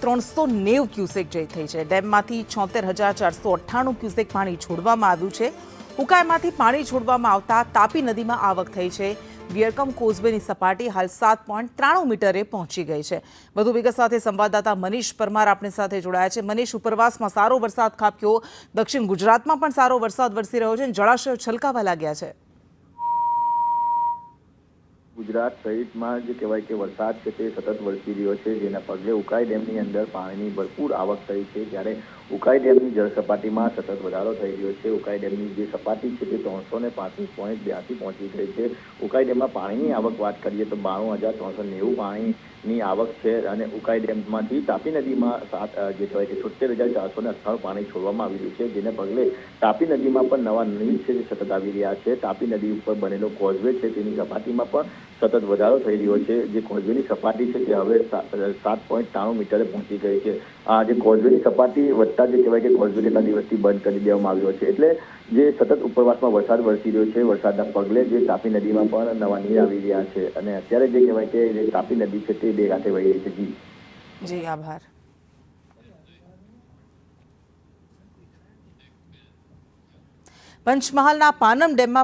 390 cusec જઈ થઈ છે। ડેમમાંથી 76,498 ક્યુસેક પાણી છોડવામાં આવ્યું છે। ઉકાઈમાંથી પાણી છોડવામાં આવતા તાપી નદીમાં આવક થઈ છે। વિયરકમ કોઝવેની સપાટી હાલ 7.93 મીટરે પહોંચી ગઈ છે। વધુ વિગત સાથે સંવાદદાતા મનીષ પરમાર આપણી સાથે જોડાયા છે। મનીષ, ઉપરવાસમાં સારો વરસાદ ખાબક્યો, દક્ષિણ ગુજરાતમાં પણ સારો વરસાદ વરસી રહ્યો છે અને જળાશયો છલકાવા લાગ્યા છે। ગુજરાત સહિતમાં જે કહેવાય કે વરસાદ છે તે સતત વરસી રહ્યો છે, જેના પગલે ઉકાઈ ડેમની અંદર પાણીની ભરપૂર આવક થઈ છે। ત્યારે ઉકાઈ ડેમની જળ સપાટીમાં સતત વધારો થઈ રહ્યો છે। ઉકાઈ ડેમની જે સપાટી છે તે 335.82 પહોંચી ગઈ છે। ઉકાઈ ડેમમાં પાણીની આવક વાત કરીએ તો 92,390 પાણીની આવક છે અને ઉકાઈ ડેમમાંથી તાપી નદીમાં જે કહેવાય કે 76,498 પાણી છોડવામાં આવી રહ્યું છે, જેને પગલે તાપી નદીમાં પણ નવા નીર છે જે સતત આવી રહ્યા છે। તાપી નદી ઉપર બનેલો કોઝવે છે તેની સપાટીમાં પણ સતત વધારો થઈ રહ્યો છે। જે કોઝવેની સપાટી છે તે હવે 7.93 મીટરે પહોંચી ગઈ છે। આ જે કોઝવેની સપાટી વધતા જે કહેવાય કે કોઝવે કેટલા દિવસથી બંધ કરી દેવામાં આવ્યો છે, એટલે જે સતત ઉપરવાસમાં વરસાદ વરસી રહ્યો છે, વરસાદના પગલે જે તાપી નદીમાં પણ નવા નીર આવી રહ્યા છે અને અત્યારે જે કહેવાય કે જે તાપી નદી છે તે બે કાંઠે વહી રહી છે। જી આભાર। પંચમહાલના પાનમ ડેમમાં